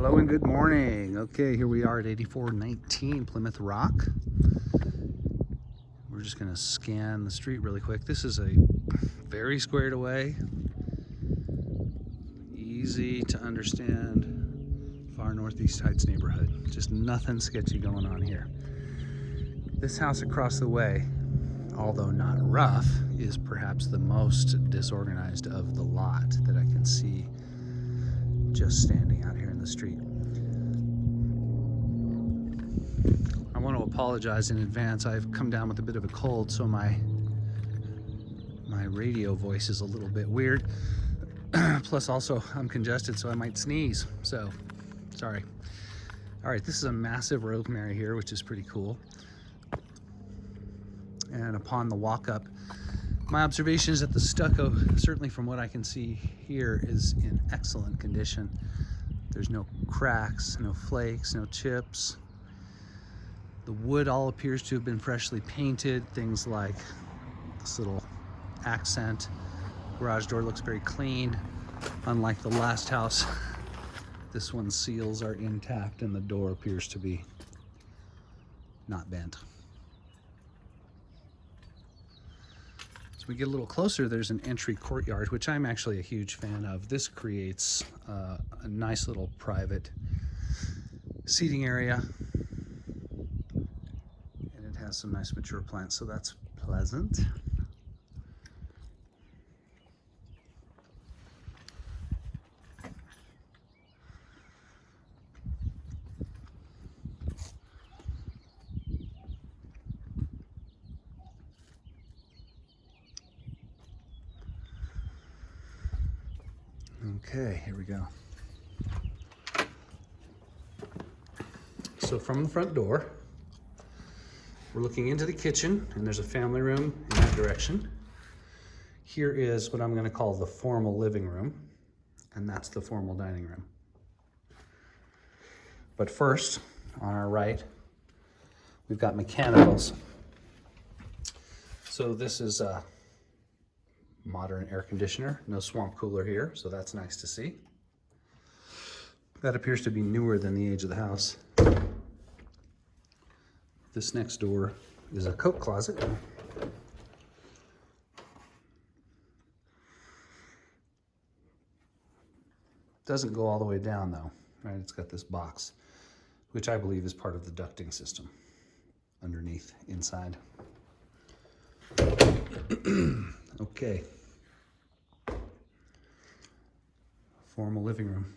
Hello and good morning. Okay, here we are at 8419 Plymouth Rock. We're just going to scan the street really quick. This is a very squared away, easy to understand Far Northeast Heights neighborhood. Just nothing sketchy going on here. This house across the way, although not rough, is perhaps the most disorganized of the lot that I can see just standing out here in the street. I want to apologize in advance. I've come down with a bit of a cold, so my radio voice is a little bit weird. Plus also I'm congested, so I might sneeze. So, sorry. All right, this is a massive rosemary here, which is pretty cool. And upon the walk up, my observation is that the stucco, certainly from what I can see here, is in excellent condition. There's no cracks, no flakes, no chips. The wood all appears to have been freshly painted. Things like this little accent. Garage door looks very clean. Unlike the last house, this one's seals are intact and the door appears to be not bent. We get a little closer, there's an entry courtyard, which I'm actually a huge fan of. This creates a nice little private seating area, and it has some nice mature plants, so that's pleasant. Okay, here we go. So from the front door, we're looking into the kitchen, and there's a family room in that direction. Here is what I'm going to call the formal living room, and that's the formal dining room. But first, on our right, we've got mechanicals. So this is a modern air conditioner, no swamp cooler here, so that's nice to see. That appears to be newer than the age of the house. This next door is a coat closet. Doesn't go all the way down though, right? It's got this box, which I believe is part of the ducting system underneath, inside. Okay. Formal living room.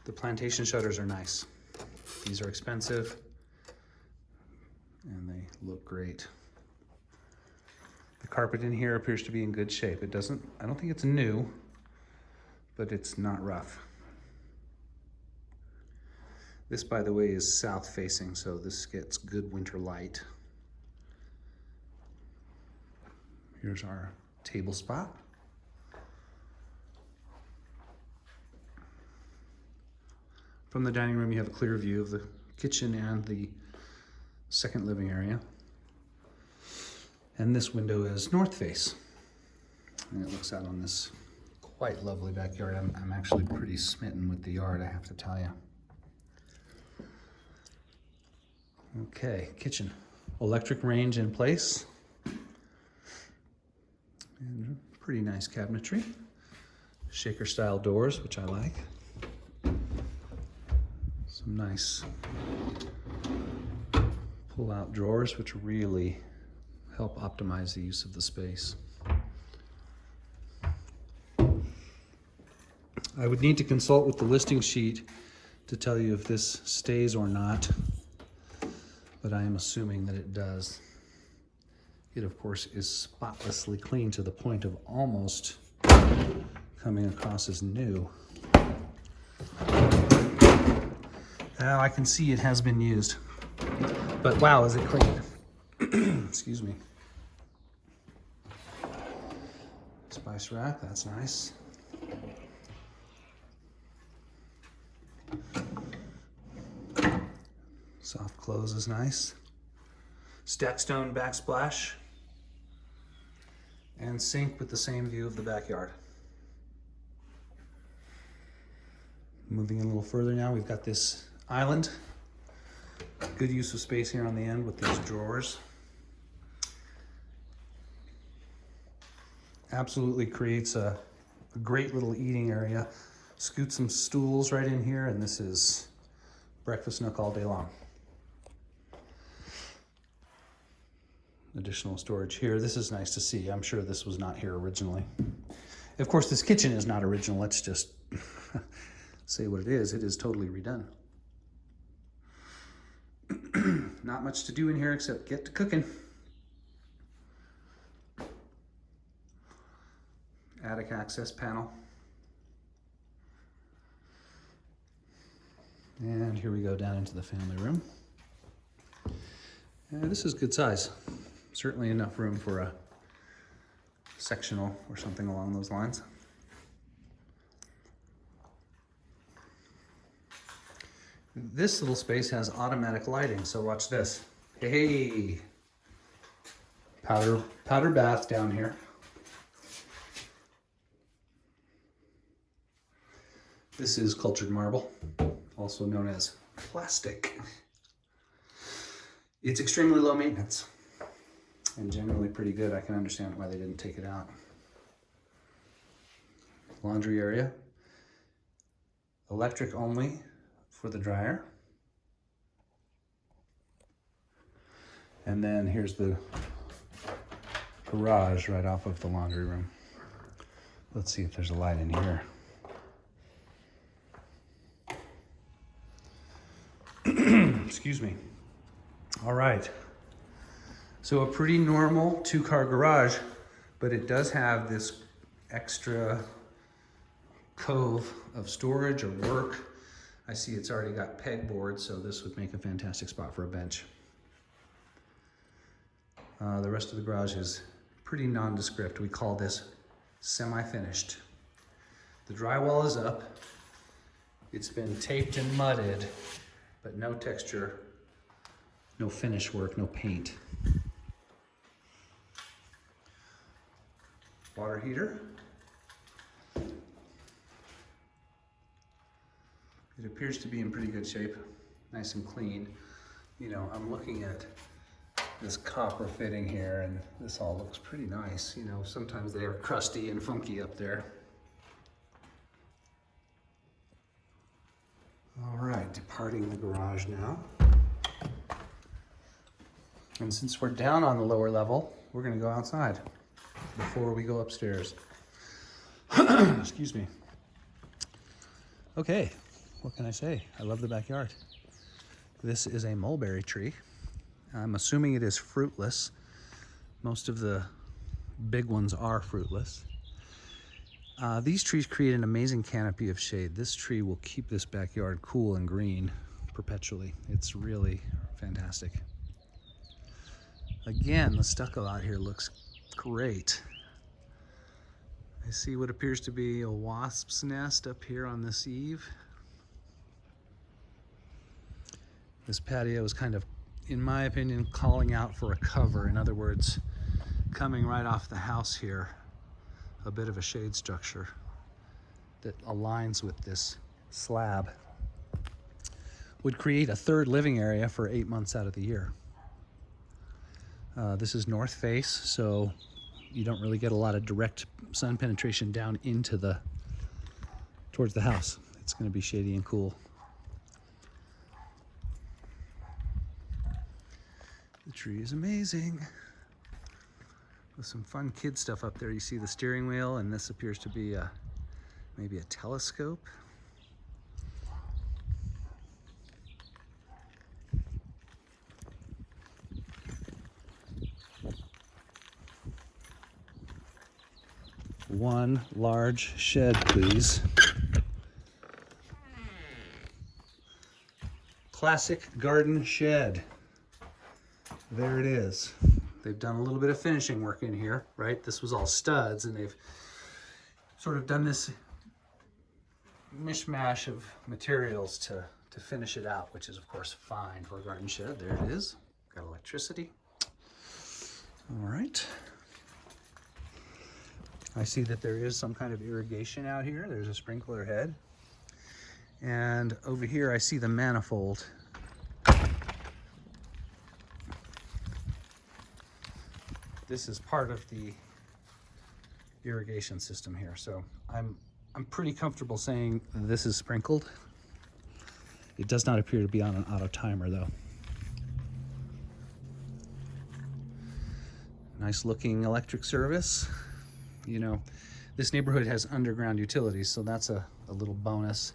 The plantation shutters are nice. These are expensive and they look great. The carpet in here appears to be in good shape. I don't think it's new, but it's not rough. This, by the way, is south facing, so this gets good winter light. Here's our table spot. From the dining room, you have a clear view of the kitchen and the second living area. And this window is north face. And it looks out on this quite lovely backyard. I'm actually pretty smitten with the yard, I have to tell you. Okay, kitchen. Electric range in place. And pretty nice cabinetry. Shaker style doors, which I like. Some nice pull-out drawers, which really help optimize the use of the space. I would need to consult with the listing sheet to tell you if this stays or not, but I am assuming that it does. It, of course, is spotlessly clean to the point of almost coming across as new. Now I can see it has been used, but wow, is it clean. Excuse me. Spice rack, that's nice. Soft close is nice. Stack stone backsplash. And sink with the same view of the backyard. Moving in a little further now, we've got this island. Good use of space here on the end with these drawers. Absolutely creates a great little eating area. Scoot some stools right in here, and this is breakfast nook all day long. Additional storage here. This is nice to see. I'm sure this was not here originally. Of course, this kitchen is not original. Let's just say what it is. It is totally redone. Not much to do in here except get to cooking. Attic access panel. And here we go down into the family room. And this is good size. Certainly enough room for a sectional or something along those lines. This little space has automatic lighting, so watch this. Hey, powder bath down here. This is cultured marble, also known as plastic. It's extremely low maintenance and generally pretty good. I can understand why they didn't take it out. Laundry area. Electric only for the dryer. And then here's the garage right off of the laundry room. Let's see if there's a light in here. Excuse me. All right. So a pretty normal two-car garage, but it does have this extra cove of storage or work. I see it's already got pegboard, so this would make a fantastic spot for a bench. The rest of the garage is pretty nondescript. We call this semi-finished. The drywall is up. It's been taped and mudded, but no texture, no finish work, no paint. Water heater. It appears to be in pretty good shape, nice and clean. You know, I'm looking at this copper fitting here, and this all looks pretty nice. You know, sometimes they are crusty and funky up there. All right, departing the garage now. And since we're down on the lower level, we're gonna go outside before we go upstairs. Excuse me. Okay, what can I say? I love the backyard. This is a mulberry tree. I'm assuming it is fruitless. Most of the big ones are fruitless. These trees create an amazing canopy of shade. This tree will keep this backyard cool and green perpetually. It's really fantastic. Again, the stucco out here looks great. I see what appears to be a wasp's nest up here on this eave. This patio is kind of, in my opinion, calling out for a cover. In other words, coming right off the house here, a bit of a shade structure that aligns with this slab would create a third living area for 8 months out of the year. This is north face, so you don't really get a lot of direct sun penetration down into towards the house. It's going to be shady and cool. The tree is amazing. With some fun kid stuff up there. You see the steering wheel, and this appears to be maybe a telescope. One large shed, please. Classic garden shed. There it is. They've done a little bit of finishing work in here, right? This was all studs, and they've sort of done this mishmash of materials to finish it out, which is of course fine for a garden shed. There it is. Got electricity. All right. I see that there is some kind of irrigation out here. There's a sprinkler head. And over here I see the manifold. This is part of the irrigation system here. So I'm pretty comfortable saying this is sprinkled. It does not appear to be on an auto timer though. Nice looking electric service. You know, this neighborhood has underground utilities, so that's a little bonus.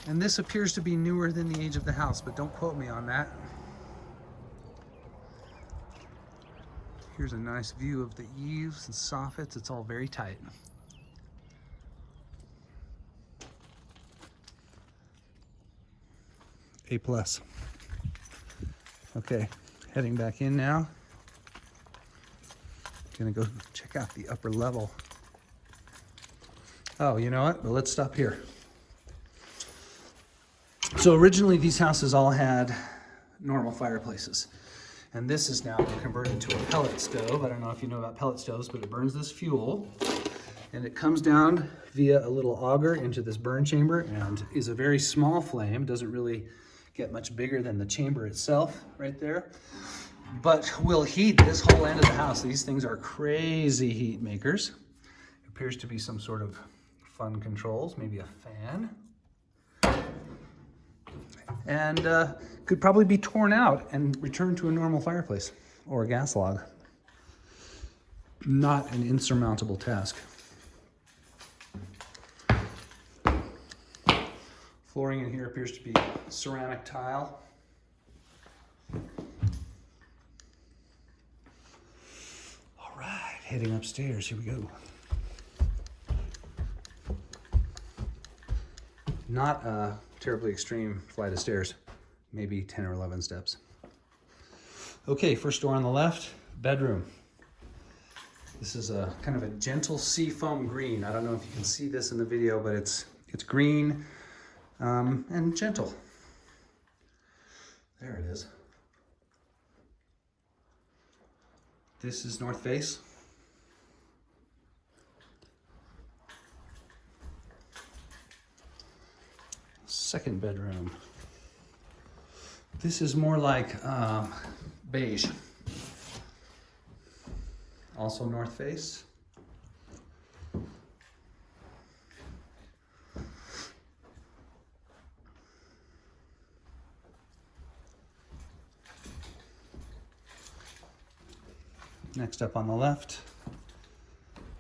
And this appears to be newer than the age of the house, but don't quote me on that. Here's a nice view of the eaves and soffits. It's all very tight. A+. Okay, heading back in now. Gonna go check out the upper level. Oh, you know what? Well, let's stop here. So originally these houses all had normal fireplaces. And this is now converted to a pellet stove. I don't know if you know about pellet stoves, but it burns this fuel. And it comes down via a little auger into this burn chamber and is a very small flame. Doesn't really get much bigger than the chamber itself right there. But will heat this whole end of the house. These things are crazy heat makers. It appears to be some sort of fun controls, maybe a fan. And could probably be torn out and returned to a normal fireplace or a gas log. Not an insurmountable task. Flooring in here appears to be ceramic tile. All right, heading upstairs, here we go. Not a terribly extreme flight of stairs, maybe 10 or 11 steps. Okay, first door on the left, bedroom. This is a kind of a gentle seafoam green. I don't know if you can see this in the video, but it's green and gentle. There it is. This is north face. Second bedroom. This is more like beige. Also north face. Next up on the left,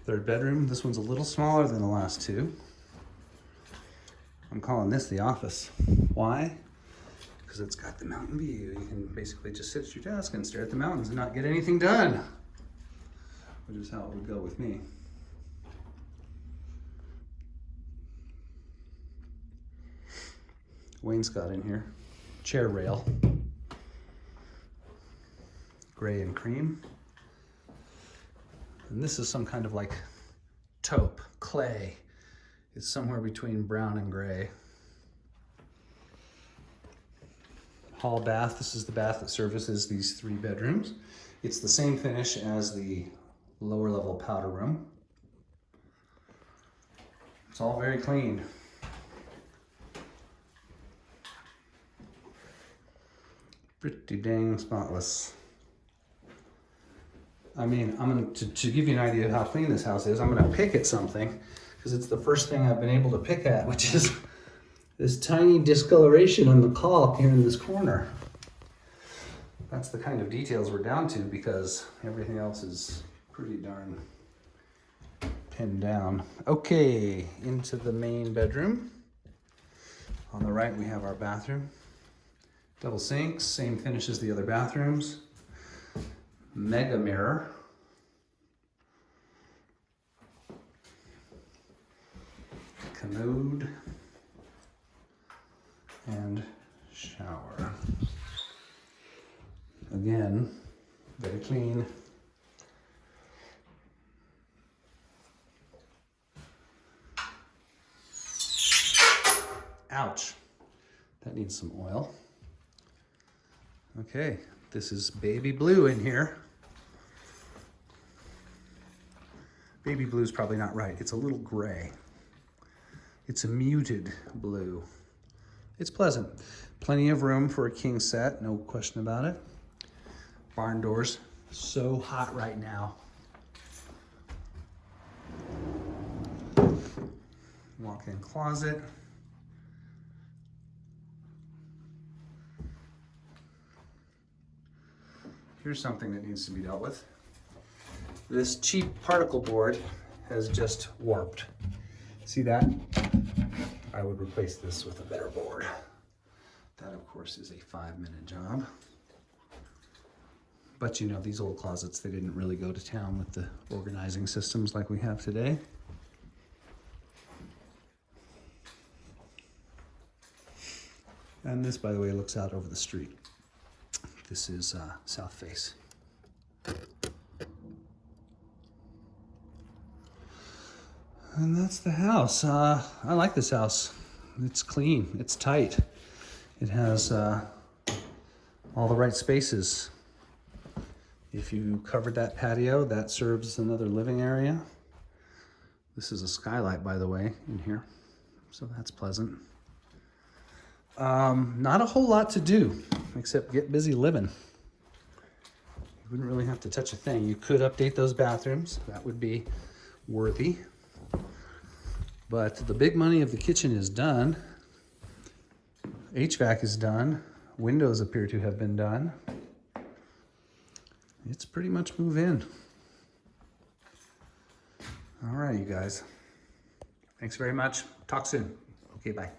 third bedroom. This one's a little smaller than the last two. I'm calling this the office. Why? Because it's got the mountain view. You can basically just sit at your desk and stare at the mountains and not get anything done, which is how it would go with me. Wainscot in here, chair rail, gray and cream. And this is some kind of like taupe, clay. It's somewhere between brown and gray. Hall bath. This is the bath that services these three bedrooms. It's the same finish as the lower level powder room. It's all very clean. Pretty dang spotless. I mean, I'm going to give you an idea of how clean this house is. I'm going to pick at something because it's the first thing I've been able to pick at, which is this tiny discoloration on the caulk here in this corner. That's the kind of details we're down to because everything else is pretty darn pinned down. Okay, into the main bedroom. On the right, we have our bathroom. Double sinks, same finish as the other bathrooms. Mega mirror. Commode. And shower. Again, very clean. Ouch. That needs some oil. Okay, this is baby blue in here. Baby blue is probably not right. It's a little gray. It's a muted blue. It's pleasant. Plenty of room for a king set, no question about it. Barn doors, so hot right now. Walk-in closet. Here's something that needs to be dealt with. This cheap particle board has just warped. See that? I would replace this with a better board. That, of course, is a 5-minute job. But you know, these old closets, they didn't really go to town with the organizing systems like we have today. And this, by the way, looks out over the street. This is south face. And that's the house. I like this house. It's clean, it's tight. It has all the right spaces. If you covered that patio, that serves another living area. This is a skylight, by the way, in here. So that's pleasant. Not a whole lot to do, except get busy living. You wouldn't really have to touch a thing. You could update those bathrooms. That would be worthy. But the big money of the kitchen is done. HVAC is done. Windows appear to have been done. It's pretty much move in. All right, you guys. Thanks very much. Talk soon. Okay, bye.